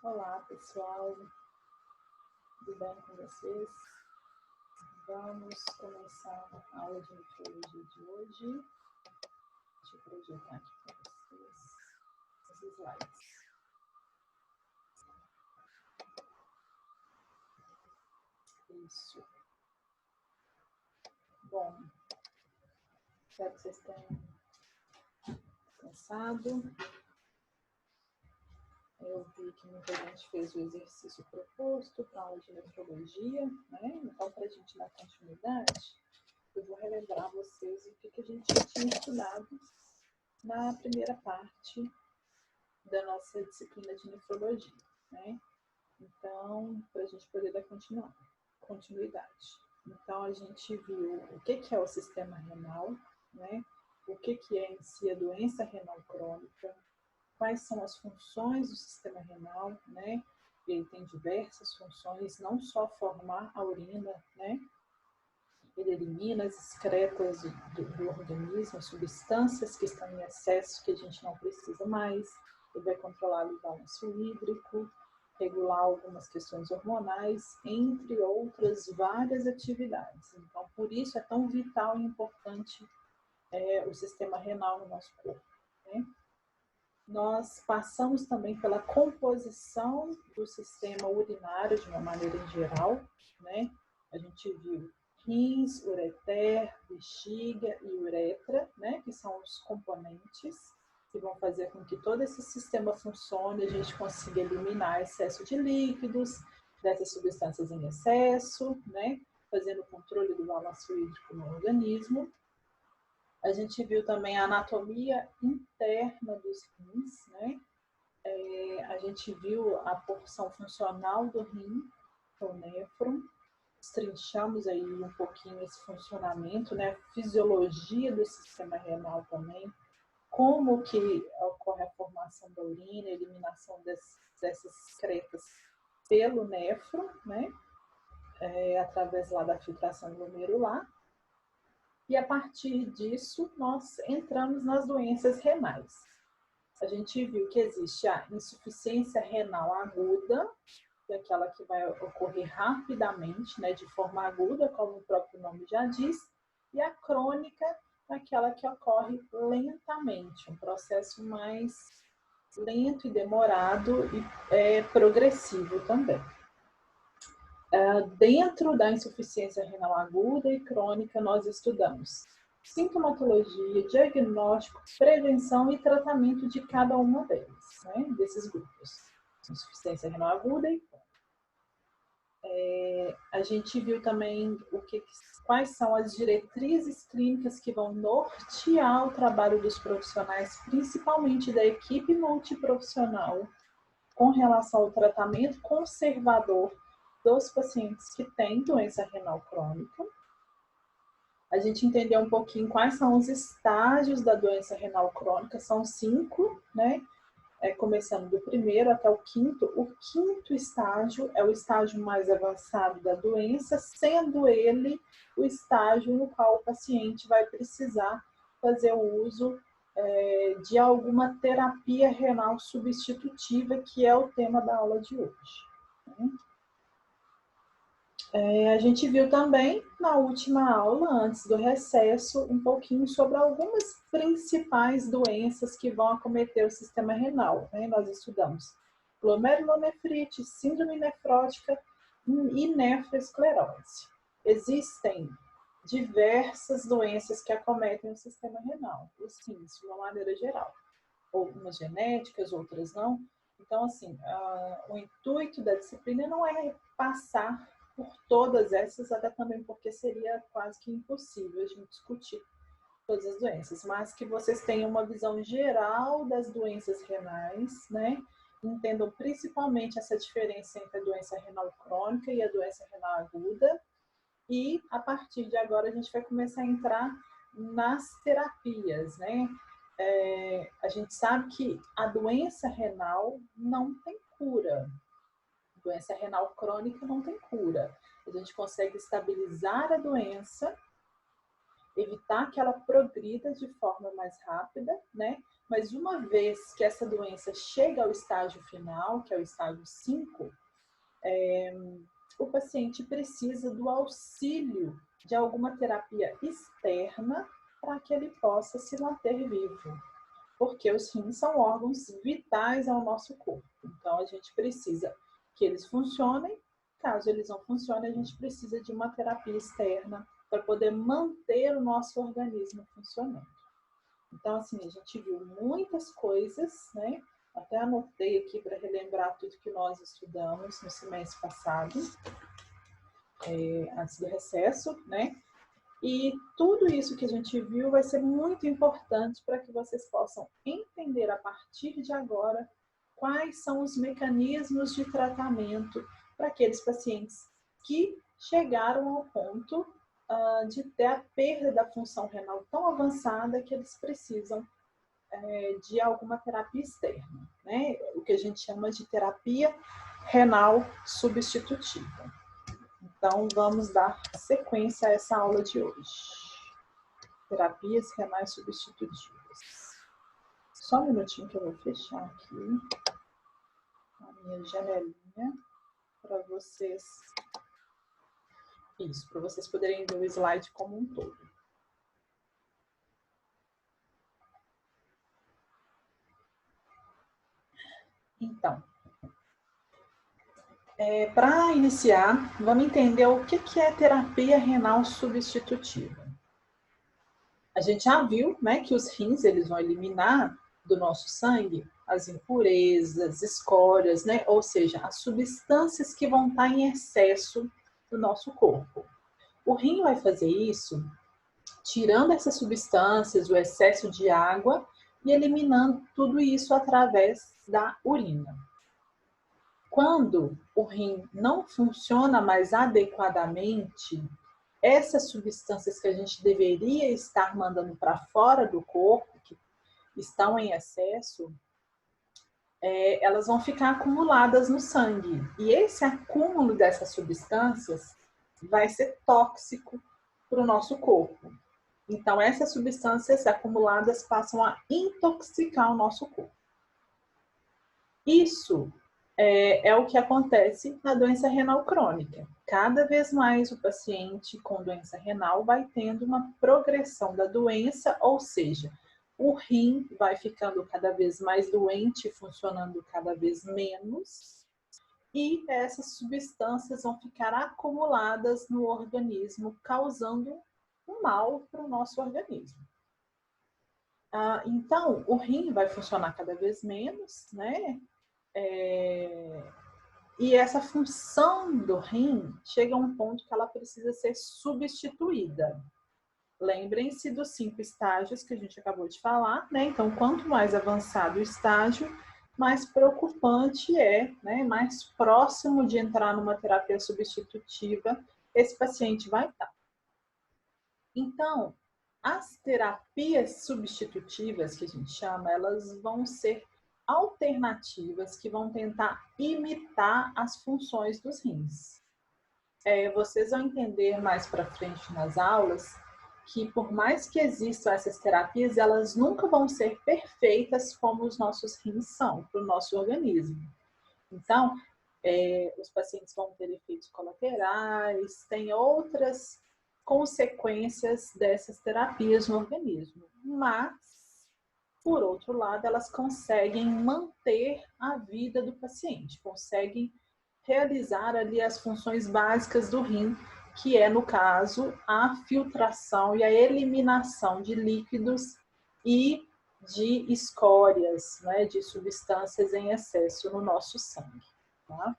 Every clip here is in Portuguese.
Olá, pessoal, tudo bem com vocês? Vamos começar a aula de nefrologia de hoje. Deixa eu projetar aqui para vocês os slides. Isso. Bom, espero que vocês tenham descansado. Eu vi que muita gente fez o exercício proposto para a aula de nefrologia, né? Então, para a gente dar continuidade, eu vou relembrar vocês o que a gente já tinha estudado na primeira parte da nossa disciplina de nefrologia, né? Então, para a gente poder dar continuidade. Então, a gente viu o que é o sistema renal, né? O que é em si a doença renal crônica, quais são as funções do sistema renal, né? Ele tem diversas funções, não só formar a urina, né? Ele elimina as excretas do organismo, as substâncias que estão em excesso, que a gente não precisa mais. Ele vai controlar o balanço hídrico, regular algumas questões hormonais, entre outras várias atividades. Então, por isso é tão vital e importante o sistema renal no nosso corpo, né? Nós passamos também pela composição do sistema urinário de uma maneira em geral, né? A gente viu rins, ureter, bexiga e uretra, né? Que são os componentes que vão fazer com que todo esse sistema funcione, a gente consiga eliminar excesso de líquidos, dessas substâncias em excesso, né? Fazendo o controle do balanço hídrico no organismo. A gente viu também a anatomia interna dos rins, né? A gente viu a porção funcional do rim, o néfron, destrinchamos aí um pouquinho esse funcionamento, né? A fisiologia do sistema renal também, como que ocorre a formação da urina, a eliminação dessas excretas pelo néfron, né? Através lá da filtração glomerular. E a partir disso, nós entramos nas doenças renais. A gente viu que existe a insuficiência renal aguda, que é aquela que vai ocorrer rapidamente, né, de forma aguda, como o próprio nome já diz, e a crônica, aquela que ocorre lentamente, um processo mais lento e demorado e progressivo também. Dentro da insuficiência renal aguda e crônica, nós estudamos sintomatologia, diagnóstico, prevenção e tratamento de cada uma deles, né, desses grupos. Insuficiência renal aguda e crônica. A gente viu também quais são as diretrizes clínicas que vão nortear o trabalho dos profissionais, principalmente da equipe multiprofissional, com relação ao tratamento conservador dos pacientes que têm doença renal crônica. A gente entendeu um pouquinho quais são os estágios da doença renal crônica, são 5, né? Começando do primeiro até o quinto. O quinto estágio é o estágio mais avançado da doença, sendo ele o estágio no qual o paciente vai precisar fazer o uso de alguma terapia renal substitutiva, que é o tema da aula de hoje. A gente viu também na última aula, antes do recesso, um pouquinho sobre algumas principais doenças que vão acometer o sistema renal, né? Nós estudamos glomerulonefrite, síndrome nefrótica e nefroesclerose. Existem diversas doenças que acometem o sistema renal, os rins, de uma maneira geral. Algumas genéticas, outras não. Então, assim, o intuito da disciplina não é passar por todas essas, até também porque seria quase que impossível a gente discutir todas as doenças, mas que vocês tenham uma visão geral das doenças renais, né? Entendam principalmente essa diferença entre a doença renal crônica e a doença renal aguda. E a partir de agora a gente vai começar a entrar nas terapias, né? A gente sabe que a doença renal não tem cura. A doença renal crônica não tem cura. A gente consegue estabilizar a doença, evitar que ela progrida de forma mais rápida, né? Mas uma vez que essa doença chega ao estágio final, que é o estágio 5, o paciente precisa do auxílio de alguma terapia externa para que ele possa se manter vivo. Porque os rins são órgãos vitais ao nosso corpo. Então, a gente precisa que eles funcionem. Caso eles não funcionem, a gente precisa de uma terapia externa para poder manter o nosso organismo funcionando. Então, assim, a gente viu muitas coisas, né? Até anotei aqui para relembrar tudo que nós estudamos no semestre passado, antes do recesso, né? E tudo isso que a gente viu vai ser muito importante para que vocês possam entender a partir de agora quais são os mecanismos de tratamento para aqueles pacientes que chegaram ao ponto de ter a perda da função renal tão avançada que eles precisam de alguma terapia externa, né? O que a gente chama de terapia renal substitutiva. Então, vamos dar sequência a essa aula de hoje. Terapias renais substitutivas. Só um minutinho que eu vou fechar aqui a minha janelinha para vocês. Isso, para vocês poderem ver o slide como um todo. Então, para iniciar, vamos entender o que é terapia renal substitutiva. A gente já viu, né, que os rins eles vão eliminar do nosso sangue as impurezas, escórias, né, ou seja, as substâncias que vão estar em excesso do nosso corpo. O rim vai fazer isso tirando essas substâncias, o excesso de água e eliminando tudo isso através da urina. Quando o rim não funciona mais adequadamente, essas substâncias que a gente deveria estar mandando para fora do corpo, que estão em excesso, elas vão ficar acumuladas no sangue. E esse acúmulo dessas substâncias vai ser tóxico para o nosso corpo. Então, essas substâncias acumuladas passam a intoxicar o nosso corpo. Isso é o que acontece na doença renal crônica. Cada vez mais o paciente com doença renal vai tendo uma progressão da doença, ou seja, o rim vai ficando cada vez mais doente, funcionando cada vez menos, e essas substâncias vão ficar acumuladas no organismo, causando um mal para o nosso organismo. Então, o rim vai funcionar cada vez menos, né? E essa função do rim chega a um ponto que ela precisa ser substituída. Lembrem-se dos 5 estágios que a gente acabou de falar, né? Então, quanto mais avançado o estágio, mais preocupante né? Mais próximo de entrar numa terapia substitutiva, esse paciente vai estar. Então, as terapias substitutivas, que a gente chama, elas vão ser alternativas que vão tentar imitar as funções dos rins. Vocês vão entender mais para frente nas aulas que por mais que existam essas terapias, elas nunca vão ser perfeitas como os nossos rins são para o nosso organismo. Então, os pacientes vão ter efeitos colaterais, tem outras consequências dessas terapias no organismo, mas por outro lado, elas conseguem manter a vida do paciente, conseguem realizar ali as funções básicas do rim, que é, no caso, a filtração e a eliminação de líquidos e de escórias, né, de substâncias em excesso no nosso sangue. Tá?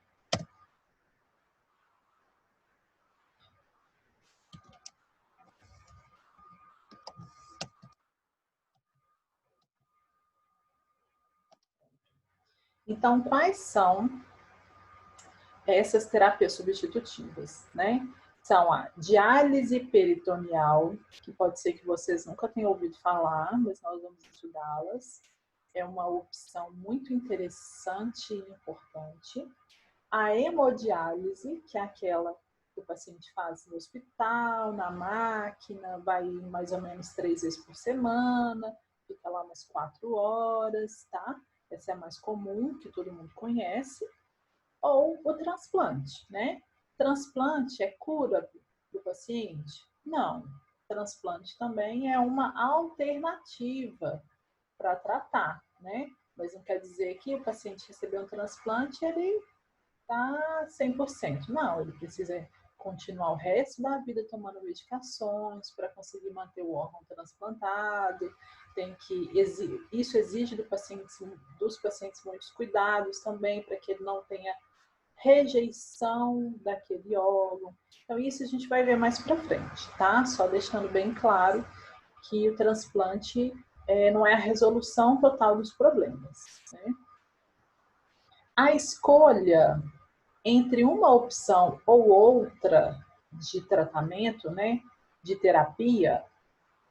Então, quais são essas terapias substitutivas, né? São a diálise peritoneal, que pode ser que vocês nunca tenham ouvido falar, mas nós vamos estudá-las. É uma opção muito interessante e importante. A hemodiálise, que é aquela que o paciente faz no hospital, na máquina, vai mais ou menos 3 vezes por semana, fica lá umas 4 horas, tá? Essa é a mais comum, que todo mundo conhece. Ou o transplante, né? Transplante é cura do paciente? Não. Transplante também é uma alternativa para tratar, né? Mas não quer dizer que o paciente recebeu um transplante, ele está 100%. Não, ele precisa continuar o resto da vida tomando medicações para conseguir manter o órgão transplantado. Isso exige dos pacientes muitos cuidados também, para que ele não tenha rejeição daquele órgão. Então, isso a gente vai ver mais para frente, tá? Só deixando bem claro que o transplante não é a resolução total dos problemas, né? A escolha entre uma opção ou outra de tratamento, né, de terapia,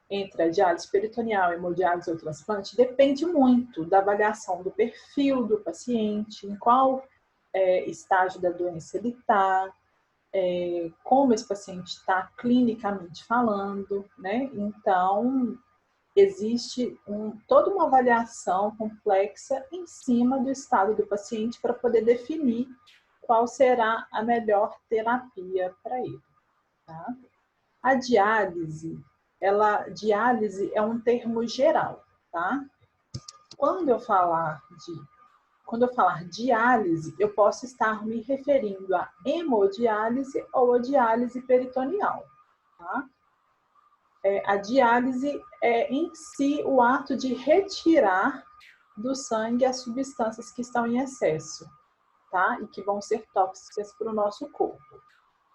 entre a diálise peritoneal, hemodiálise ou transplante, depende muito da avaliação do perfil do paciente, em qual estágio da doença ele está, como esse paciente está clinicamente falando, né? Então, existe toda uma avaliação complexa em cima do estado do paciente para poder definir qual será a melhor terapia para ele, tá? A diálise, diálise é um termo geral, tá? Quando eu falar diálise, eu posso estar me referindo a hemodiálise ou a diálise peritoneal, tá? A diálise é em si o ato de retirar do sangue as substâncias que estão em excesso, tá? E que vão ser tóxicas para o nosso corpo.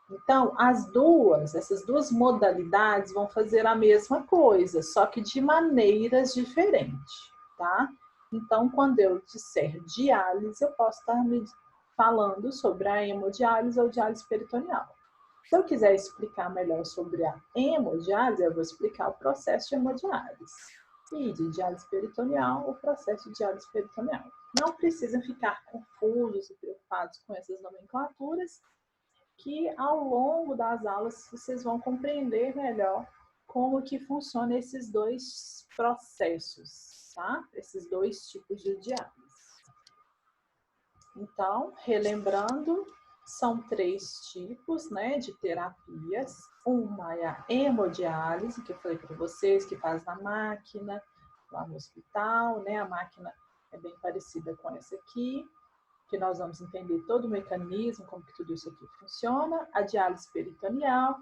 Então, essas duas modalidades vão fazer a mesma coisa, só que de maneiras diferentes, tá? Então, quando eu disser diálise, eu posso estar me falando sobre a hemodiálise ou diálise peritoneal. Se eu quiser explicar melhor sobre a hemodiálise, eu vou explicar o processo de hemodiálise. E de diálise peritoneal, o processo de diálise peritoneal. Não precisam ficar confusos e preocupados com essas nomenclaturas, que ao longo das aulas vocês vão compreender melhor como que funciona esses dois processos, tá? Esses dois tipos de diálise. Então, relembrando, são 3 tipos, né, de terapias. Uma é a hemodiálise, que eu falei para vocês, que faz na máquina, lá no hospital, né? A máquina é bem parecida com essa aqui, que nós vamos entender todo o mecanismo, como que tudo isso aqui funciona. A diálise peritoneal,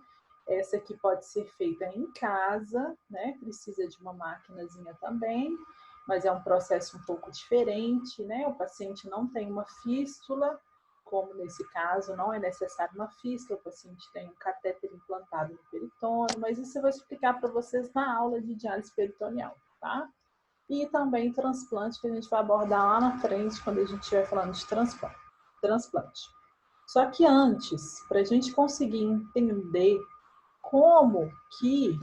essa aqui pode ser feita em casa, né? Precisa de uma maquinazinha também, mas é um processo um pouco diferente, né? O paciente não tem uma fístula, como nesse caso, não é necessário uma fístula, o paciente tem um catéter implantado no peritônio, mas isso eu vou explicar para vocês na aula de diálise peritoneal, tá? E também transplante, que a gente vai abordar lá na frente, quando a gente estiver falando de transplante. Só que antes, para a gente conseguir entender como que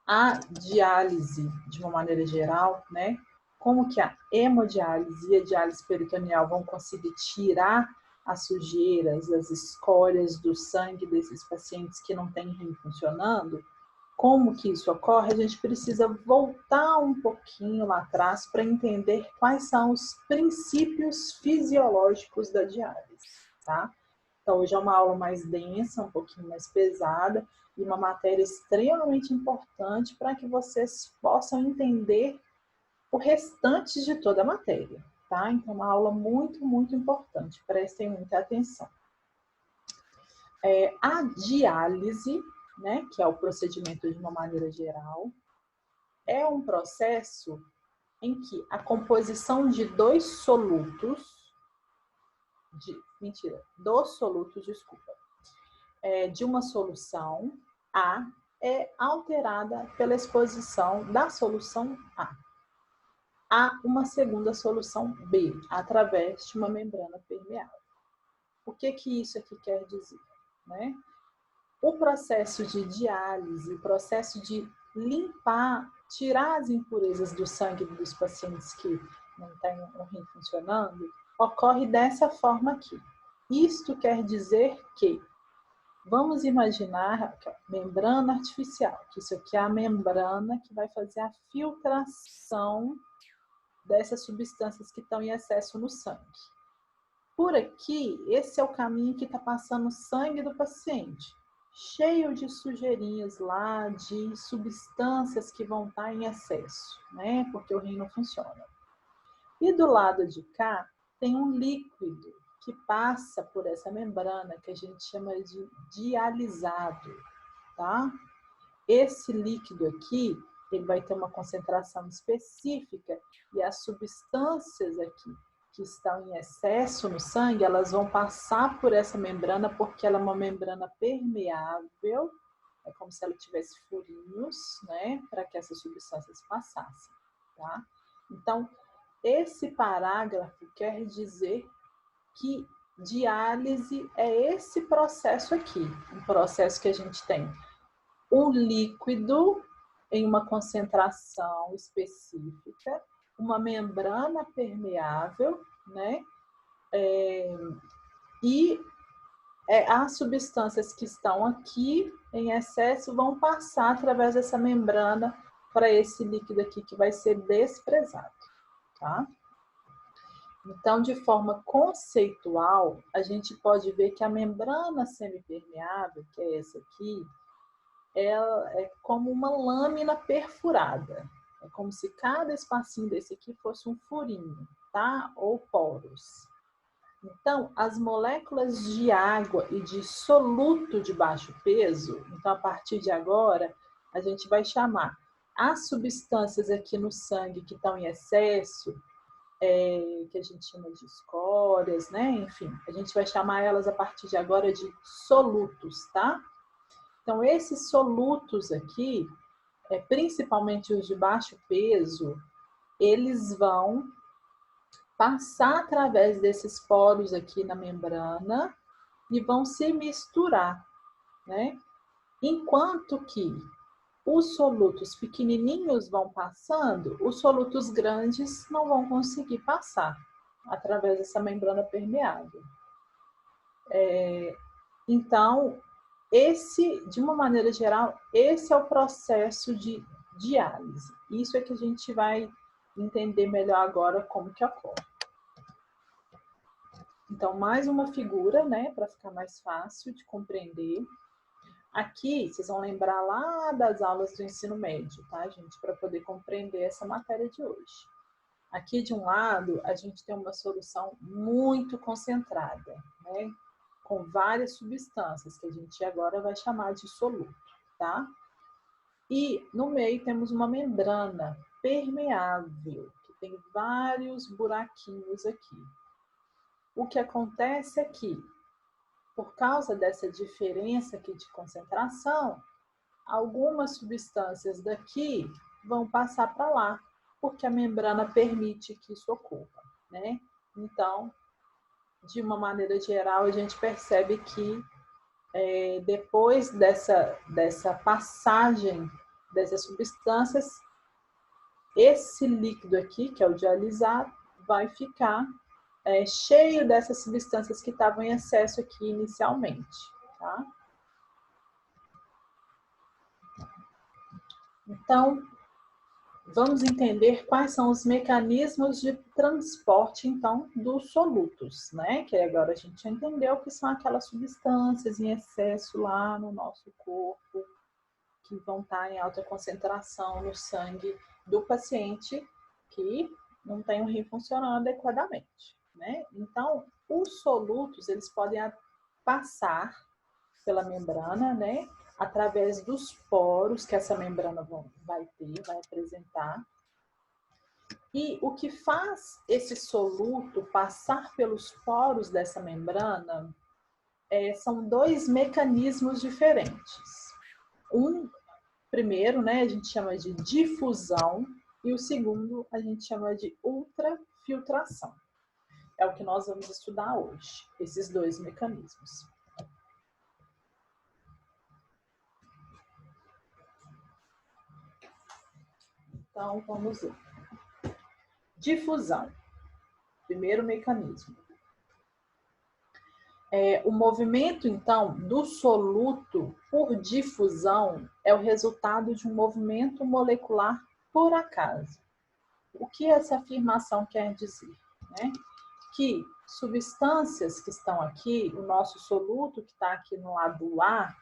a diálise, de uma maneira geral, né? Como que a hemodiálise e a diálise peritoneal vão conseguir tirar as sujeiras, as escórias do sangue desses pacientes que não têm rim funcionando, como que isso ocorre, a gente precisa voltar um pouquinho lá atrás para entender quais são os princípios fisiológicos da diálise, tá? Então, hoje é uma aula mais densa, um pouquinho mais pesada, e uma matéria extremamente importante para que vocês possam entender o restante de toda a matéria, tá? Então, uma aula muito, muito importante, prestem muita atenção. A diálise, né, que é o procedimento de uma maneira geral, é um processo em que a composição de dos solutos, de uma solução A é alterada pela exposição da solução a uma segunda solução B, através de uma membrana permeável. O que isso aqui quer dizer, né? O processo de diálise, o processo de limpar, tirar as impurezas do sangue dos pacientes que não têm um rim funcionando, ocorre dessa forma aqui. Isto quer dizer que Vamos imaginar que a membrana artificial, que isso aqui é a membrana que vai fazer a filtração dessas substâncias que estão em excesso no sangue. Por aqui, esse é o caminho que está passando o sangue do paciente, cheio de sujeirinhas lá, de substâncias que vão estar em excesso, né? Porque o rim não funciona. E do lado de cá, tem um líquido que passa por essa membrana, que a gente chama de dialisado, tá? Esse líquido aqui, ele vai ter uma concentração específica e as substâncias aqui que estão em excesso no sangue, elas vão passar por essa membrana porque ela é uma membrana permeável, é como se ela tivesse furinhos, né, para que essas substâncias passassem, tá? Então, esse parágrafo quer dizer que diálise é esse processo aqui, um processo que a gente tem um líquido em uma concentração específica, uma membrana permeável, né? E as substâncias que estão aqui em excesso vão passar através dessa membrana para esse líquido aqui que vai ser desprezado, tá? Então, de forma conceitual, a gente pode ver que a membrana semipermeável, que é essa aqui, ela é como uma lâmina perfurada. É como se cada espacinho desse aqui fosse um furinho, tá? Ou poros. Então, as moléculas de água e de soluto de baixo peso, então, a partir de agora, a gente vai chamar as substâncias aqui no sangue que estão em excesso, que a gente chama de escórias, né? Enfim, a gente vai chamar elas a partir de agora de solutos, tá? Então, esses solutos aqui, principalmente os de baixo peso, eles vão passar através desses poros aqui na membrana e vão se misturar, né? Enquanto que os solutos pequenininhos vão passando, os solutos grandes não vão conseguir passar através dessa membrana permeável. Então, de uma maneira geral, esse é o processo de diálise. Isso é que a gente vai entender melhor agora como que ocorre. Então, mais uma figura, né, para ficar mais fácil de compreender. Aqui, vocês vão lembrar lá das aulas do ensino médio, tá, gente? Para poder compreender essa matéria de hoje. Aqui, de um lado, a gente tem uma solução muito concentrada, né? Com várias substâncias, que a gente agora vai chamar de soluto, tá? E no meio temos uma membrana permeável, que tem vários buraquinhos aqui. O que acontece é que, por causa dessa diferença aqui de concentração, algumas substâncias daqui vão passar para lá, porque a membrana permite que isso ocorra, né? Então, de uma maneira geral, a gente percebe que depois dessa passagem dessas substâncias, esse líquido aqui, que é o dialisado, vai ficar cheio dessas substâncias que estavam em excesso aqui inicialmente, tá? Então, vamos entender quais são os mecanismos de transporte, então, dos solutos, né? Que agora a gente já entendeu que são aquelas substâncias em excesso lá no nosso corpo, que vão estar em alta concentração no sangue do paciente que não tem o rim funcionando adequadamente, né? Então, os solutos, eles podem passar pela membrana, né? Através dos poros que essa membrana vai apresentar. E o que faz esse soluto passar pelos poros dessa membrana são dois mecanismos diferentes. Primeiro, né, a gente chama de difusão e o segundo a gente chama de ultrafiltração. É o que nós vamos estudar hoje, esses dois mecanismos. Então, vamos ver. Difusão. Primeiro mecanismo. O movimento, então, do soluto por difusão é o resultado de um movimento molecular por acaso. O que essa afirmação quer dizer? Né? Que substâncias que estão aqui, o nosso soluto que está aqui no lado A,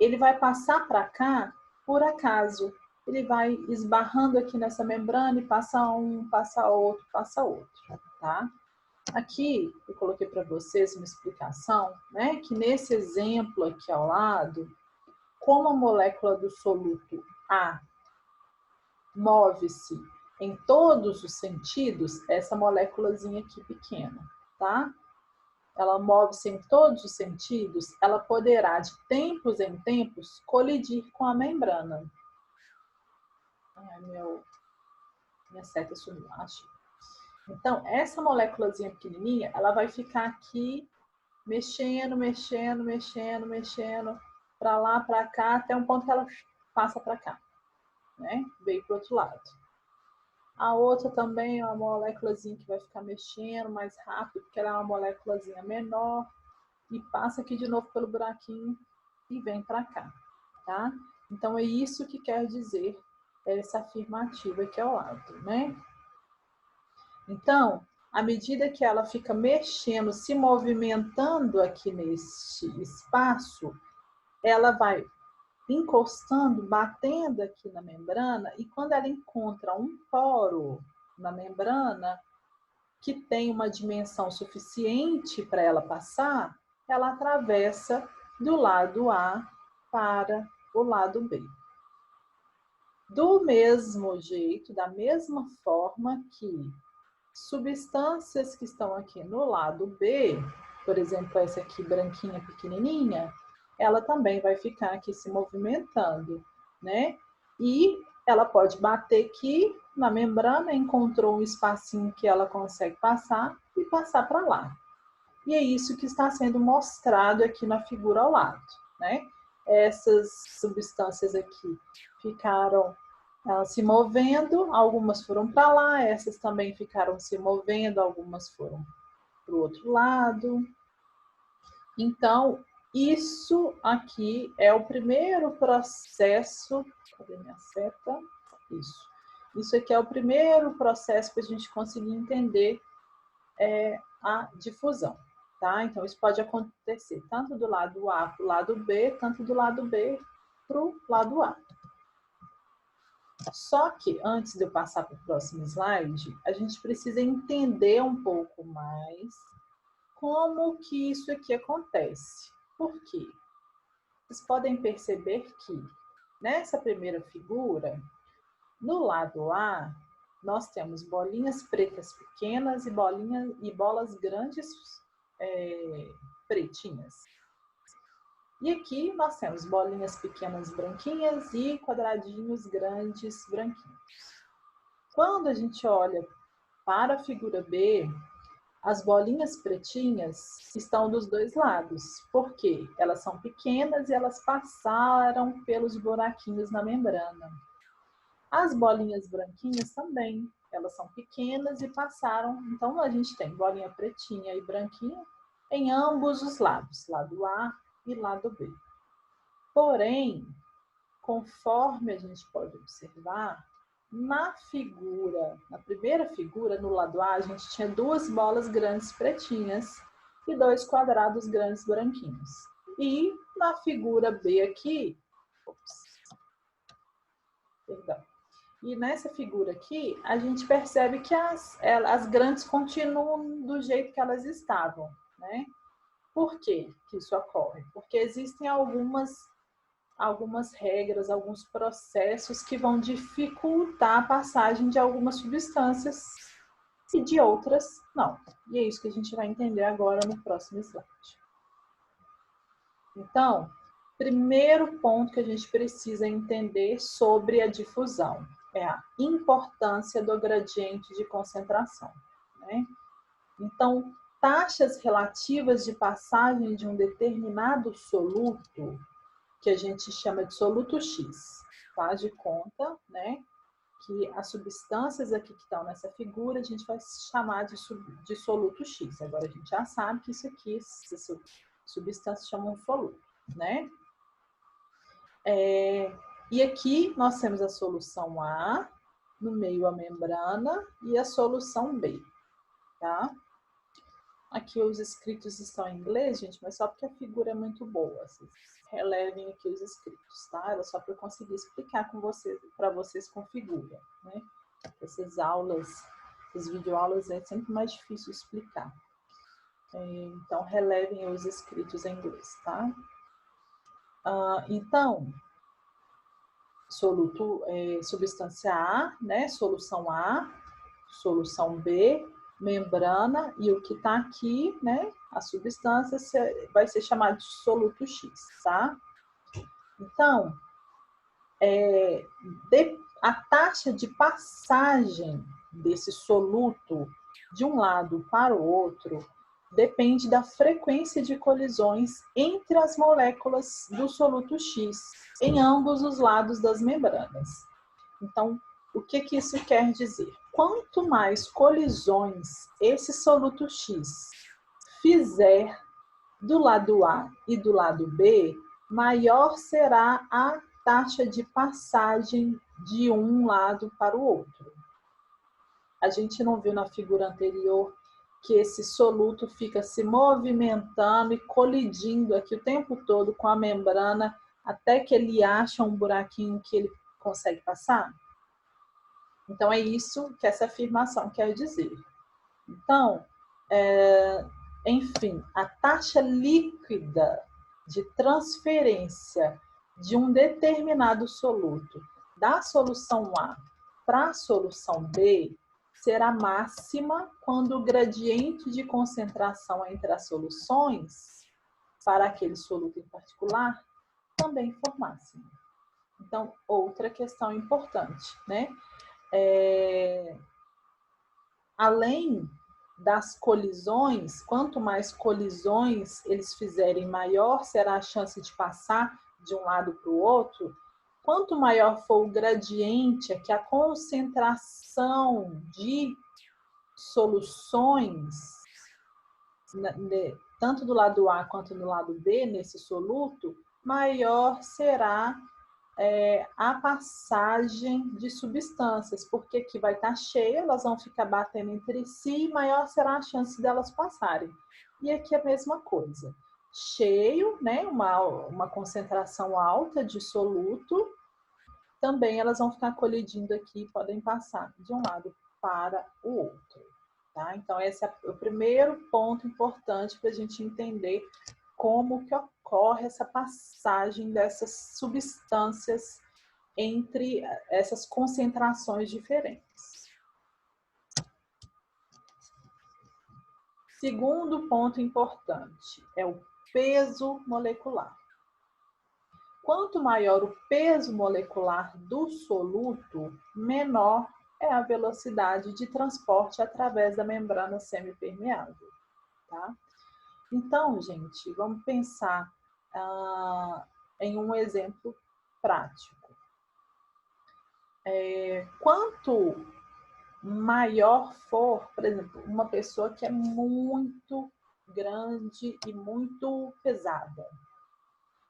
ele vai passar para cá por acaso. Ele vai esbarrando aqui nessa membrana e passa um, passa outro, tá? Aqui eu coloquei para vocês uma explicação, né? Que nesse exemplo aqui ao lado, como a molécula do soluto A move-se em todos os sentidos, essa moléculazinha aqui pequena, tá? Ela move-se em todos os sentidos, ela poderá de tempos em tempos colidir com a membrana. Ai, minha seta sumiu, achei. Então, essa moléculazinha pequenininha, ela vai ficar aqui mexendo, para lá, para cá, até um ponto que ela passa para cá, né? Veio para o outro lado. A outra também é uma moléculazinha que vai ficar mexendo mais rápido, porque ela é uma moléculazinha menor, e passa aqui de novo pelo buraquinho e vem para cá, tá? Então, é isso que quer dizer essa afirmativa aqui ao lado, né? Então, à medida que ela fica mexendo, se movimentando aqui nesse espaço, ela vai encostando, batendo aqui na membrana, e quando ela encontra um poro na membrana que tem uma dimensão suficiente para ela passar, ela atravessa do lado A para o lado B. Do mesmo jeito, da mesma forma que substâncias que estão aqui no lado B, por exemplo, essa aqui branquinha pequenininha, ela também vai ficar aqui se movimentando, né? E ela pode bater aqui na membrana, encontrou um espacinho que ela consegue passar e passar para lá. E é isso que está sendo mostrado aqui na figura ao lado, né? Essas substâncias aqui ficaram se movendo, algumas foram para lá, essas também ficaram se movendo, algumas foram para o outro lado. Então, isso aqui é o primeiro processo. Cadê minha seta? Isso. Isso aqui é o primeiro processo para a gente conseguir entender a difusão, tá? Então, isso pode acontecer tanto do lado A para o lado B, tanto do lado B para o lado A. Só que, antes de eu passar para o próximo slide, a gente precisa entender um pouco mais como que isso aqui acontece. Por quê? Vocês podem perceber que, nessa primeira figura, no lado A, nós temos bolinhas pretas pequenas e bolas grandes pretinhas. E aqui nós temos bolinhas pequenas branquinhas e quadradinhos grandes branquinhos. Quando a gente olha para a figura B, as bolinhas pretinhas estão dos dois lados, porque elas são pequenas e elas passaram pelos buraquinhos na membrana. As bolinhas branquinhas também, elas são pequenas e passaram, então a gente tem bolinha pretinha e branquinha em ambos os lados, lado A e lado B. Porém, conforme a gente pode observar, na primeira figura, no lado A, a gente tinha duas bolas grandes pretinhas e dois quadrados grandes branquinhos. E na figura B aqui, e nessa figura aqui, a gente percebe que as grandes continuam do jeito que elas estavam, né? Por que isso ocorre? Porque existem algumas regras, alguns processos que vão dificultar a passagem de algumas substâncias e de outras não. E é isso que a gente vai entender agora no próximo slide. Então, primeiro ponto que a gente precisa entender sobre a difusão é a importância do gradiente de concentração, né? Então, taxas relativas de passagem de um determinado soluto, que a gente chama de soluto X, faz de conta, né, que as substâncias aqui que estão nessa figura, a gente vai chamar de soluto X. Agora a gente já sabe que isso aqui, essa substância chamam soluto, né? E aqui nós temos a solução A, no meio a membrana, e a solução B, tá? Aqui os escritos estão em inglês, gente, mas só porque a figura é muito boa. Vocês relevem aqui os escritos, tá? Era só para eu conseguir explicar para vocês com figura, né? Essas aulas, essas videoaulas é sempre mais difícil explicar. Então, relevem os escritos em inglês, tá? Então, soluto, substância A, né? Solução A, solução B, membrana, e o que está aqui, né? A substância vai ser chamada de soluto X, tá? Então, a taxa de passagem desse soluto de um lado para o outro depende da frequência de colisões entre as moléculas do soluto X em ambos os lados das membranas. Então, o que isso quer dizer? Quanto mais colisões esse soluto X fizer do lado A e do lado B, maior será a taxa de passagem de um lado para o outro. A gente não viu na figura anterior que esse soluto fica se movimentando e colidindo aqui o tempo todo com a membrana até que ele acha um buraquinho que ele consegue passar? Então, é isso que essa afirmação quer dizer. Então, enfim, a taxa líquida de transferência de um determinado soluto da solução A para a solução B será máxima quando o gradiente de concentração entre as soluções para aquele soluto em particular também for máximo. Então, outra questão importante, né? Além das colisões, quanto mais colisões eles fizerem, maior será a chance de passar de um lado para o outro. Quanto maior for o gradiente, que a concentração de soluções, tanto do lado A quanto do lado B, nesse soluto, maior será a passagem de substâncias, porque aqui vai estar cheia, elas vão ficar batendo entre si, maior será a chance delas passarem. E aqui a mesma coisa. Cheio, né, uma concentração alta de soluto, também elas vão ficar colidindo aqui e podem passar de um lado para o outro. Tá? Então, esse é o primeiro ponto importante para a gente entender como que ocorre essa passagem dessas substâncias entre essas concentrações diferentes. Segundo ponto importante é o peso molecular. Quanto maior o peso molecular do soluto, menor é a velocidade de transporte através da membrana semipermeável, tá? Então, gente, vamos pensar em um exemplo prático. Quanto maior for, por exemplo, uma pessoa que é muito grande e muito pesada,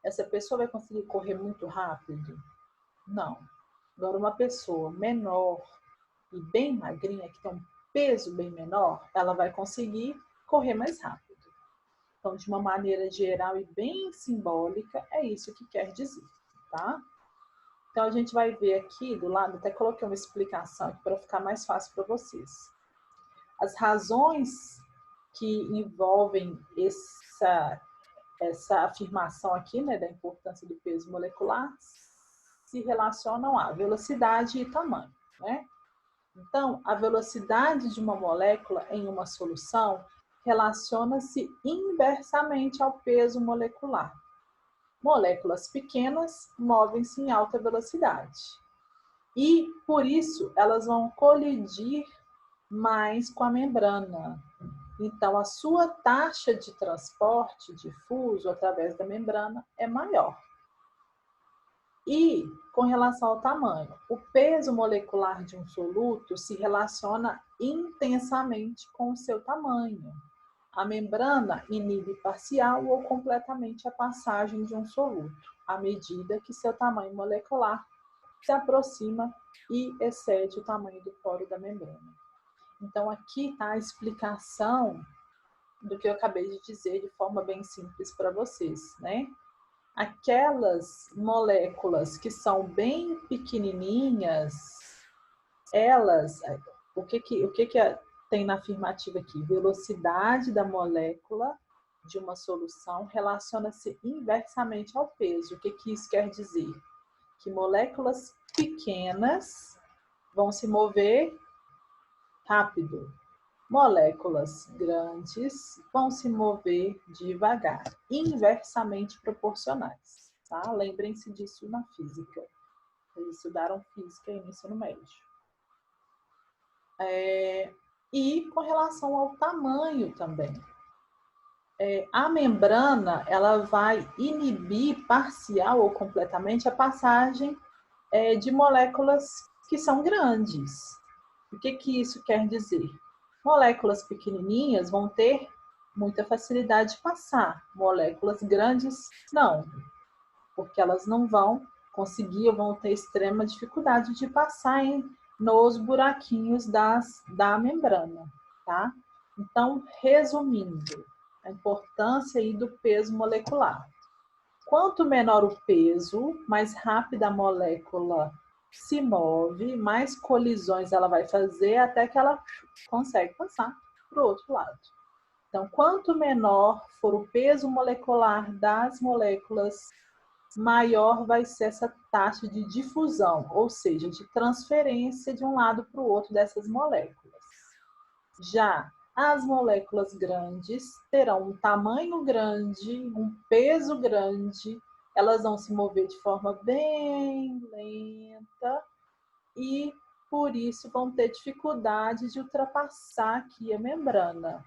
essa pessoa vai conseguir correr muito rápido? Não. Agora, uma pessoa menor e bem magrinha, que tem um peso bem menor, ela vai conseguir correr mais rápido. Então, de uma maneira geral e bem simbólica, é isso que quer dizer, tá? Então, a gente vai ver aqui do lado, até coloquei uma explicação aqui para ficar mais fácil para vocês. As razões que envolvem essa afirmação aqui, né, da importância do peso molecular, se relacionam a velocidade e tamanho, né? Então, a velocidade de uma molécula em uma solução relaciona-se inversamente ao peso molecular. Moléculas pequenas movem-se em alta velocidade. E, por isso, elas vão colidir mais com a membrana. Então, a sua taxa de transporte difuso através da membrana é maior. E com relação ao tamanho, o peso molecular de um soluto se relaciona intensamente com o seu tamanho. A membrana inibe parcial ou completamente a passagem de um soluto, à medida que seu tamanho molecular se aproxima e excede o tamanho do poro da membrana. Então, aqui está a explicação do que eu acabei de dizer de forma bem simples para vocês, né? Aquelas moléculas que são bem pequenininhas, elas, o que tem na afirmativa aqui? Velocidade da molécula de uma solução relaciona-se inversamente ao peso. O que isso quer dizer? Que moléculas pequenas vão se mover rápido. Moléculas grandes vão se mover devagar, inversamente proporcionais. Tá? Lembrem-se disso na física. Eles estudaram física no ensino médio. E com relação ao tamanho também. A membrana, ela vai inibir parcial ou completamente a passagem de moléculas que são grandes. O que isso quer dizer? Moléculas pequenininhas vão ter muita facilidade de passar. Moléculas grandes, não. Porque elas não vão conseguir ou vão ter extrema dificuldade de passar nos buraquinhos da membrana, tá? Então, resumindo, a importância aí do peso molecular. Quanto menor o peso, mais rápida a molécula se move, mais colisões ela vai fazer até que ela consegue passar para o outro lado. Então, quanto menor for o peso molecular das moléculas, maior vai ser essa taxa de difusão, ou seja, de transferência de um lado para o outro dessas moléculas. Já as moléculas grandes terão um tamanho grande, um peso grande, elas vão se mover de forma bem lenta e, por isso, vão ter dificuldade de ultrapassar aqui a membrana.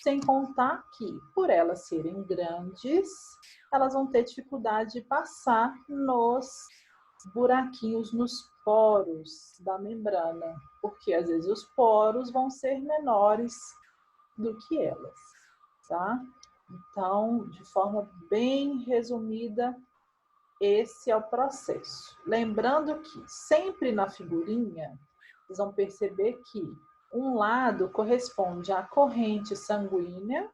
Sem contar que, por elas serem grandes, elas vão ter dificuldade de passar nos buraquinhos, nos poros da membrana, porque às vezes os poros vão ser menores do que elas, tá? Então, de forma bem resumida, esse é o processo. Lembrando que sempre na figurinha, vocês vão perceber que um lado corresponde à corrente sanguínea,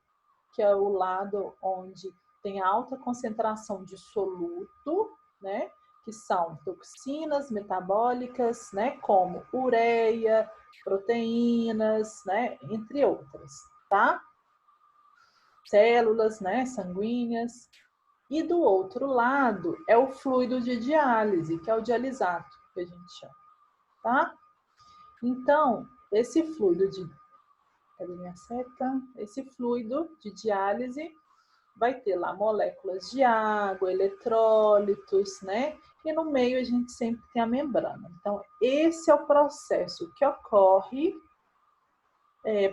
que é o lado onde tem alta concentração de soluto, né? Que são toxinas metabólicas, né? Como ureia, proteínas, né? Entre outras, tá? Células, né? Sanguíneas. E do outro lado é o fluido de diálise, que é o dialisato, que a gente chama, tá? Então, esse fluido de... Cadê minha seta? Esse fluido de diálise vai ter lá moléculas de água, eletrólitos, né? E no meio a gente sempre tem a membrana. Então, esse é o processo que ocorre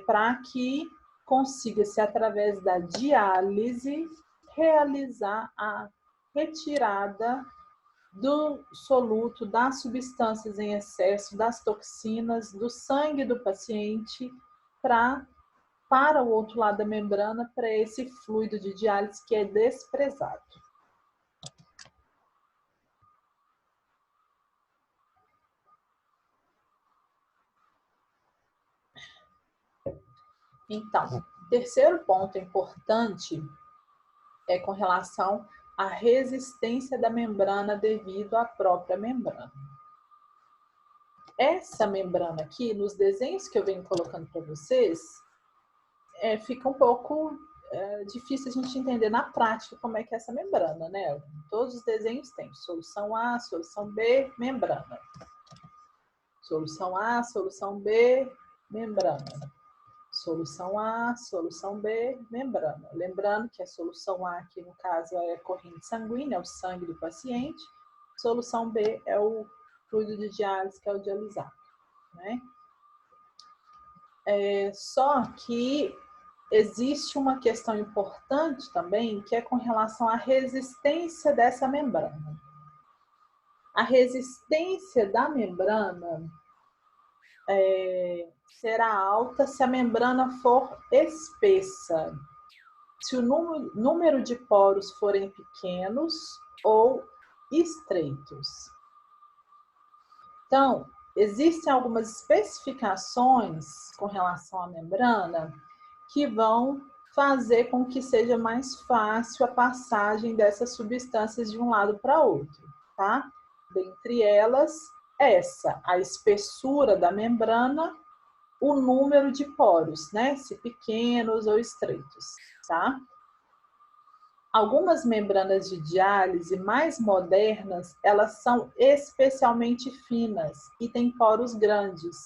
para que consiga-se, através da diálise, realizar a retirada do soluto, das substâncias em excesso, das toxinas, do sangue do paciente, para o outro lado da membrana, para esse fluido de diálise que é desprezado. Então, o terceiro ponto importante é com relação à resistência da membrana devido à própria membrana. Essa membrana aqui, nos desenhos que eu venho colocando para vocês, fica um pouco difícil a gente entender na prática como é que é essa membrana, né? Todos os desenhos têm solução A, solução B, membrana. Solução A, solução B, membrana. Solução A, solução B, membrana. Lembrando que a solução A aqui, no caso, é a corrente sanguínea, é o sangue do paciente. Solução B é o fluido de diálise, que é o dialisato, né? Só que existe uma questão importante também, que é com relação à resistência dessa membrana. A resistência da membrana será alta se a membrana for espessa, se o número de poros forem pequenos ou estreitos. Então, existem algumas especificações com relação à membrana que vão fazer com que seja mais fácil a passagem dessas substâncias de um lado para outro, tá? Dentre elas, a espessura da membrana, o número de poros, né? Se pequenos ou estreitos, tá? Algumas membranas de diálise mais modernas, elas são especialmente finas e têm poros grandes.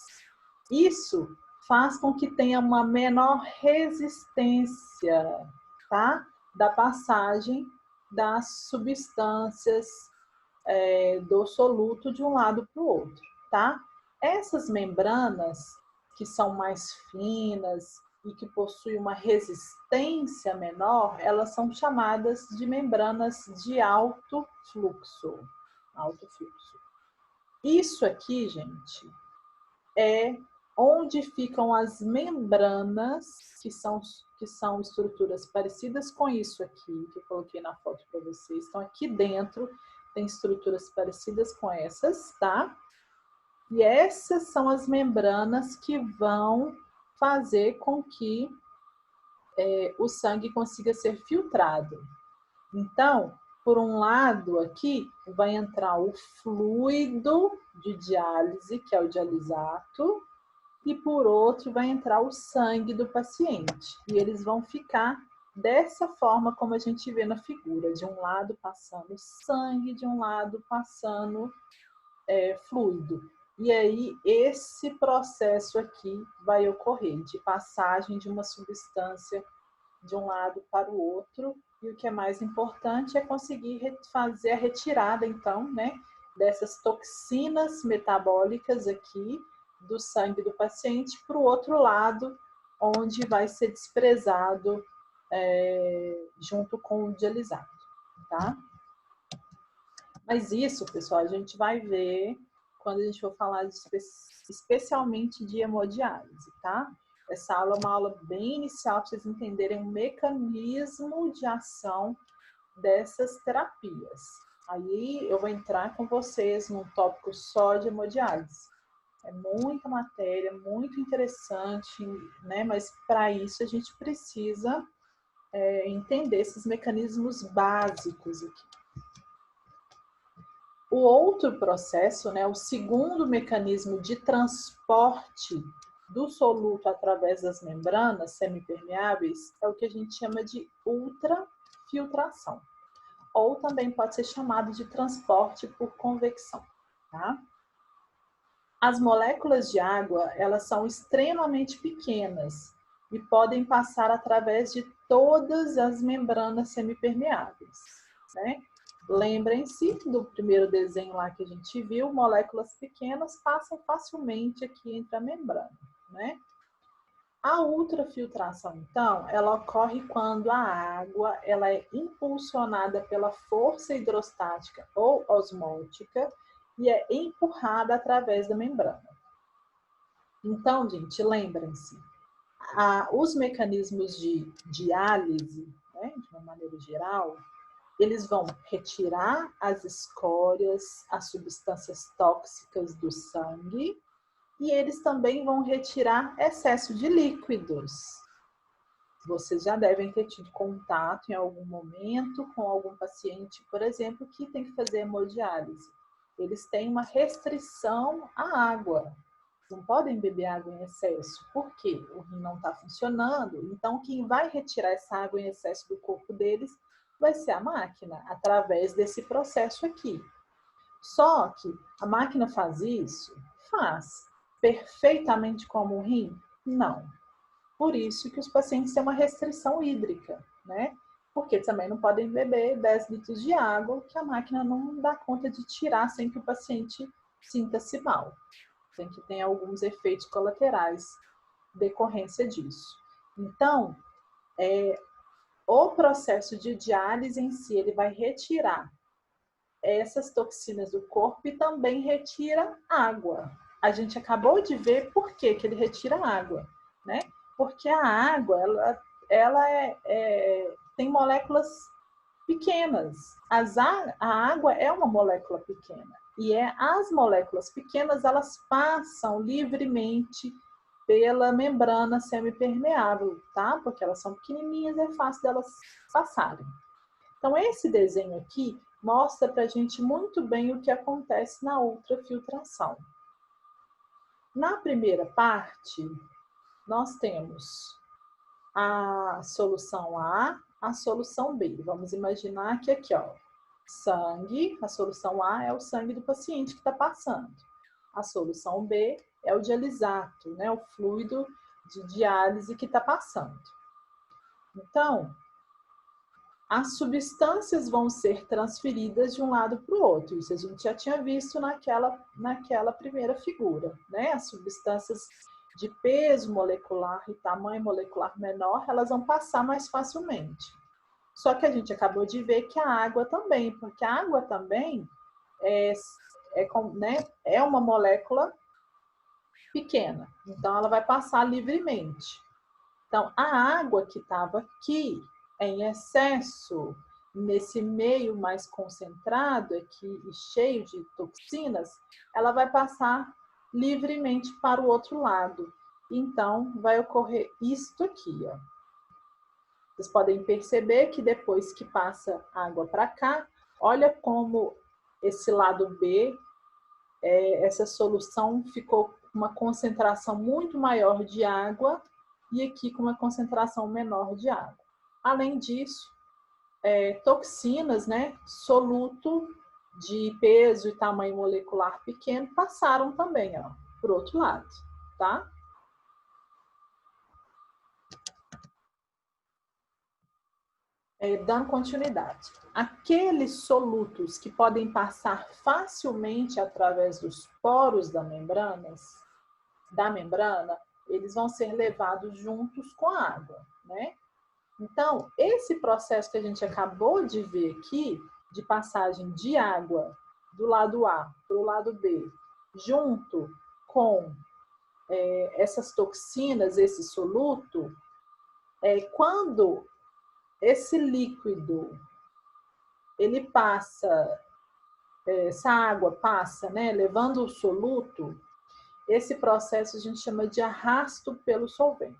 Isso faz com que tenha uma menor resistência, tá? Da passagem das substâncias do soluto de um lado para o outro, tá? Essas membranas que são mais finas e que possuem uma resistência menor, elas são chamadas de membranas de alto fluxo. Alto fluxo. Isso aqui, gente, é onde ficam as membranas, que são estruturas parecidas com isso aqui, que eu coloquei na foto para vocês. Estão aqui dentro, tem estruturas parecidas com essas, tá? E essas são as membranas que vão fazer com que o sangue consiga ser filtrado. Então, por um lado aqui, vai entrar o fluido de diálise, que é o dialisato, e por outro vai entrar o sangue do paciente. E eles vão ficar dessa forma como a gente vê na figura, de um lado passando sangue, de um lado passando fluido. E aí, esse processo aqui vai ocorrer de passagem de uma substância de um lado para o outro. E o que é mais importante é conseguir fazer a retirada, então, né, dessas toxinas metabólicas aqui do sangue do paciente para o outro lado, onde vai ser desprezado junto com o dialisado, tá? Mas isso, pessoal, a gente vai ver quando a gente for falar especialmente de hemodiálise, tá? Essa aula é uma aula bem inicial para vocês entenderem o mecanismo de ação dessas terapias. Aí eu vou entrar com vocês num tópico só de hemodiálise. É muita matéria, muito interessante, né? Mas para isso a gente precisa entender esses mecanismos básicos aqui. O outro processo, né, o segundo mecanismo de transporte do soluto através das membranas semipermeáveis é o que a gente chama de ultrafiltração, ou também pode ser chamado de transporte por convecção, tá? As moléculas de água, elas são extremamente pequenas e podem passar através de todas as membranas semipermeáveis, né? Lembrem-se do primeiro desenho lá que a gente viu, moléculas pequenas passam facilmente aqui entre a membrana, né? A ultrafiltração, então, ela ocorre quando a água ela é impulsionada pela força hidrostática ou osmótica e é empurrada através da membrana. Então, gente, lembrem-se, os mecanismos de diálise, né, de uma maneira geral, eles vão retirar as escórias, as substâncias tóxicas do sangue e eles também vão retirar excesso de líquidos. Vocês já devem ter tido contato em algum momento com algum paciente, por exemplo, que tem que fazer hemodiálise. Eles têm uma restrição à água. Não podem beber água em excesso. Por quê? O rim não está funcionando. Então, quem vai retirar essa água em excesso do corpo deles vai ser a máquina, através desse processo aqui. Só que a máquina faz isso? Faz. Perfeitamente como o rim? Não. Por isso que os pacientes têm uma restrição hídrica, né? Porque também não podem beber 10 litros de água, que a máquina não dá conta de tirar sem que o paciente sinta-se mal. Tem que ter alguns efeitos colaterais decorrência disso. Então, o processo de diálise em si, ele vai retirar essas toxinas do corpo e também retira água. A gente acabou de ver por que ele retira água, né? Porque a água, ela tem moléculas pequenas. A água é uma molécula pequena. E as moléculas pequenas, elas passam livremente pela membrana semipermeável, tá? Porque elas são pequenininhas e é fácil delas passarem. Então, esse desenho aqui mostra para a gente muito bem o que acontece na ultrafiltração. Na primeira parte, nós temos a solução A, a solução B. Vamos imaginar que aqui, ó, sangue, a solução A é o sangue do paciente que está passando. A solução B é o dialisato, né, o fluido de diálise que está passando. Então, as substâncias vão ser transferidas de um lado para o outro. Isso a gente já tinha visto naquela primeira figura, né? As substâncias de peso molecular e tamanho molecular menor, elas vão passar mais facilmente. Só que a gente acabou de ver que a água também, porque a água também é uma molécula pequena, então ela vai passar livremente. Então, a água que estava aqui em excesso, nesse meio mais concentrado aqui e cheio de toxinas, ela vai passar livremente para o outro lado. Então, vai ocorrer isto aqui, ó. Vocês podem perceber que depois que passa água para cá, olha como esse lado B, essa solução ficou com uma concentração muito maior de água e aqui com uma concentração menor de água. Além disso, toxinas, né, soluto de peso e tamanho molecular pequeno passaram também, ó, por outro lado, tá? Dando continuidade. Aqueles solutos que podem passar facilmente através dos poros da membrana, eles vão ser levados juntos com a água, né? Então, esse processo que a gente acabou de ver aqui, de passagem de água do lado A para o lado B, junto com essas toxinas, esse soluto, quando esse líquido, ele passa, essa água passa, né, levando o soluto, esse processo a gente chama de arrasto pelo solvente.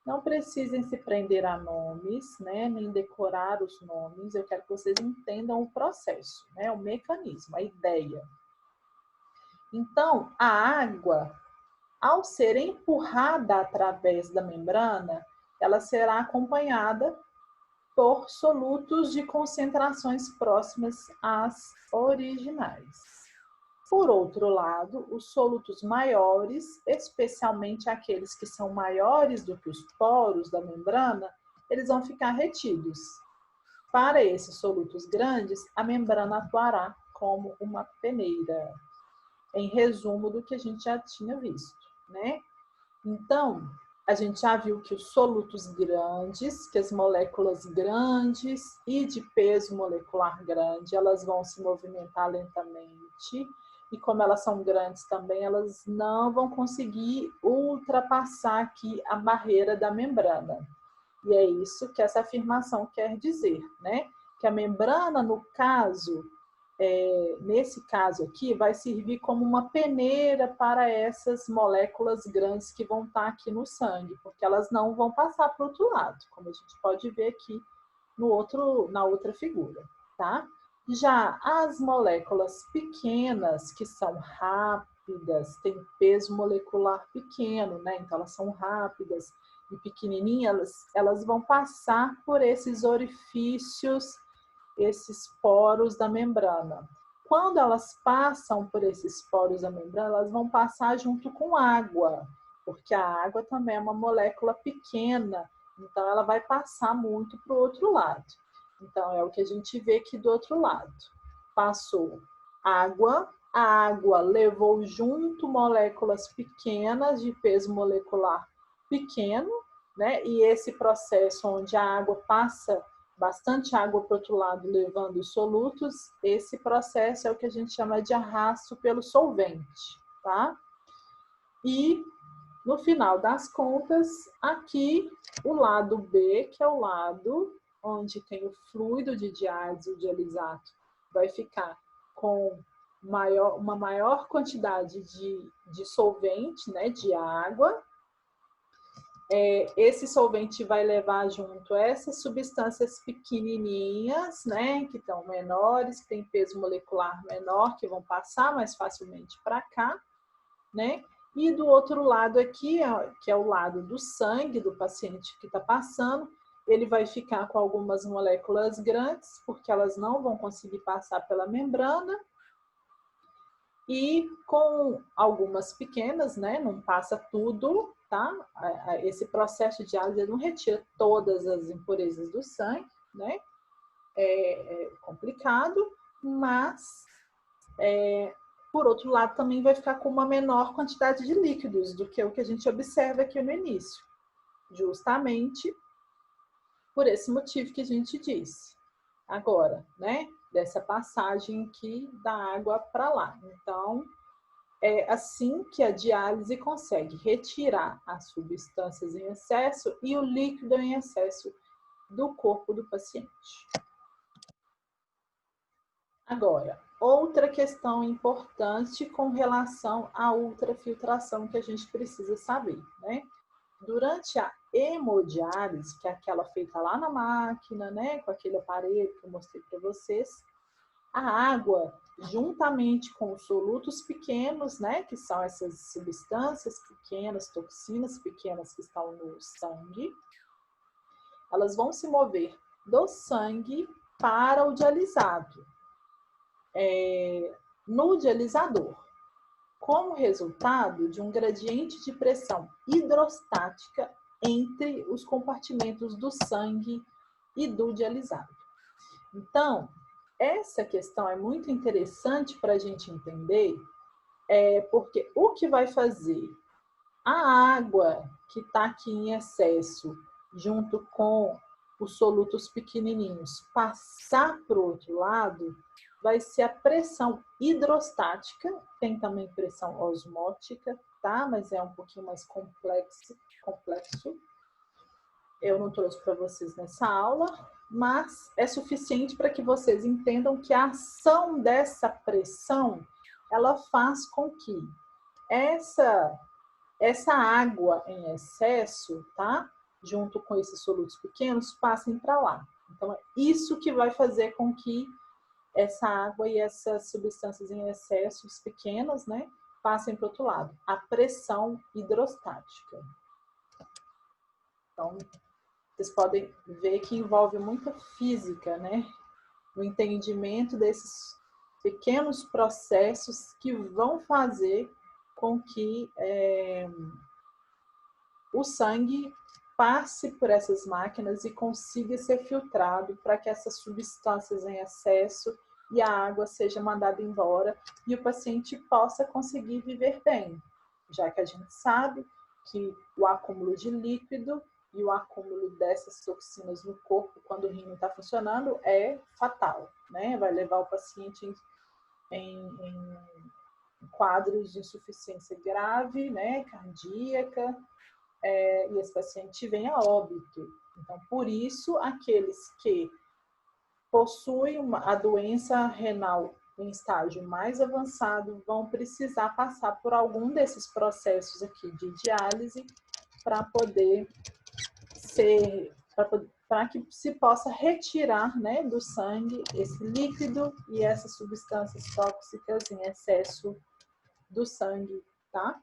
Não precisem se prender a nomes, né, nem decorar os nomes. Eu quero que vocês entendam o processo, né, o mecanismo, a ideia. Então, a água, ao ser empurrada através da membrana, ela será acompanhada por solutos de concentrações próximas às originais. Por outro lado, os solutos maiores, especialmente aqueles que são maiores do que os poros da membrana, eles vão ficar retidos. Para esses solutos grandes, a membrana atuará como uma peneira. Em resumo do que a gente já tinha visto, né? Então, a gente já viu que os solutos grandes, que as moléculas grandes e de peso molecular grande, elas vão se movimentar lentamente. E como elas são grandes também, elas não vão conseguir ultrapassar aqui a barreira da membrana. E é isso que essa afirmação quer dizer, né? Que a membrana, no caso, nesse caso aqui, vai servir como uma peneira para essas moléculas grandes que vão estar aqui no sangue, porque elas não vão passar para o outro lado, como a gente pode ver aqui na outra figura, tá? Já as moléculas pequenas, que são rápidas, têm peso molecular pequeno, né? Então elas são rápidas e pequenininhas, elas vão passar por esses orifícios, esses poros da membrana. Quando elas passam por esses poros da membrana, elas vão passar junto com água, porque a água também é uma molécula pequena, então ela vai passar muito para o outro lado. Então, é o que a gente vê aqui do outro lado. Passou água, a água levou junto moléculas pequenas de peso molecular pequeno, né? E esse processo onde a água passa bastante água para o outro lado, levando os solutos, esse processo é o que a gente chama de arrasto pelo solvente, tá? E, no final das contas, aqui, o lado B, que é o lado onde tem o fluido de diálise, o dialisato, vai ficar com uma maior quantidade de solvente, né, de água. Esse solvente vai levar junto essas substâncias pequenininhas, né, que estão menores, que têm peso molecular menor, que vão passar mais facilmente para cá, né? E do outro lado aqui, que é o lado do sangue do paciente que está passando, ele vai ficar com algumas moléculas grandes, porque elas não vão conseguir passar pela membrana, e com algumas pequenas, né? Não passa tudo, tá? Esse processo de diálise não retira todas as impurezas do sangue, né? É complicado, mas por outro lado também vai ficar com uma menor quantidade de líquidos do que o que a gente observa aqui no início, justamente por esse motivo que a gente disse agora, né? Dessa passagem aqui da água para lá. Então, é assim que a diálise consegue retirar as substâncias em excesso e o líquido em excesso do corpo do paciente. Agora, outra questão importante com relação à ultrafiltração que a gente precisa saber, né? Durante a hemodiálise, que é aquela feita lá na máquina, né, com aquele aparelho que eu mostrei para vocês, a água, juntamente com os solutos pequenos, né, que são essas substâncias pequenas, toxinas pequenas que estão no sangue, elas vão se mover do sangue para o dialisado, no dialisador, como resultado de um gradiente de pressão hidrostática entre os compartimentos do sangue e do dialisado. Então, essa questão é muito interessante para a gente entender, porque o que vai fazer a água que está aqui em excesso, junto com os solutos pequenininhos, passar para o outro lado, vai ser a pressão hidrostática, tem também pressão osmótica, tá? Mas é um pouquinho mais complexo. Eu não trouxe para vocês nessa aula, mas é suficiente para que vocês entendam que a ação dessa pressão, ela faz com que essa água em excesso, tá? Junto com esses solutos pequenos, passem para lá. Então, é isso que vai fazer com que essa água e essas substâncias em excessos pequenas, né, passem para o outro lado. A pressão hidrostática. Então, vocês podem ver que envolve muita física, né? O entendimento desses pequenos processos que vão fazer com que o sangue passe por essas máquinas e consiga ser filtrado para que essas substâncias em excesso e a água seja mandada embora e o paciente possa conseguir viver bem, já que a gente sabe que o acúmulo de líquido e o acúmulo dessas toxinas no corpo, quando o rim não está funcionando, é fatal, né? Vai levar o paciente em quadros de insuficiência grave, né? Cardíaca, e esse paciente vem a óbito. Então, por isso, aqueles que possuem a doença renal em estágio mais avançado vão precisar passar por algum desses processos aqui de diálise para poder para que se possa retirar, né, do sangue esse líquido e essas substâncias tóxicas em excesso do sangue, tá?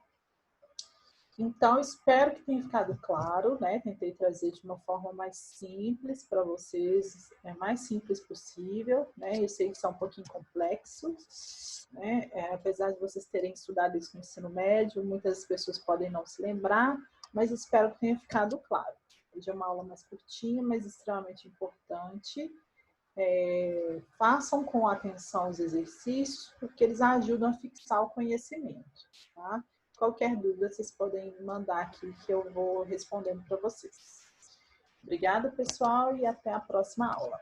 Então, espero que tenha ficado claro, né? Tentei trazer de uma forma mais simples para vocês, mais simples possível, né? Eu sei que isso é um pouquinho complexo, né? Apesar de vocês terem estudado isso no ensino médio, muitas pessoas podem não se lembrar, mas espero que tenha ficado claro. Hoje é uma aula mais curtinha, mas extremamente importante. Façam com atenção os exercícios, porque eles ajudam a fixar o conhecimento, tá? Qualquer dúvida, vocês podem mandar aqui que eu vou respondendo para vocês. Obrigada, pessoal, e até a próxima aula.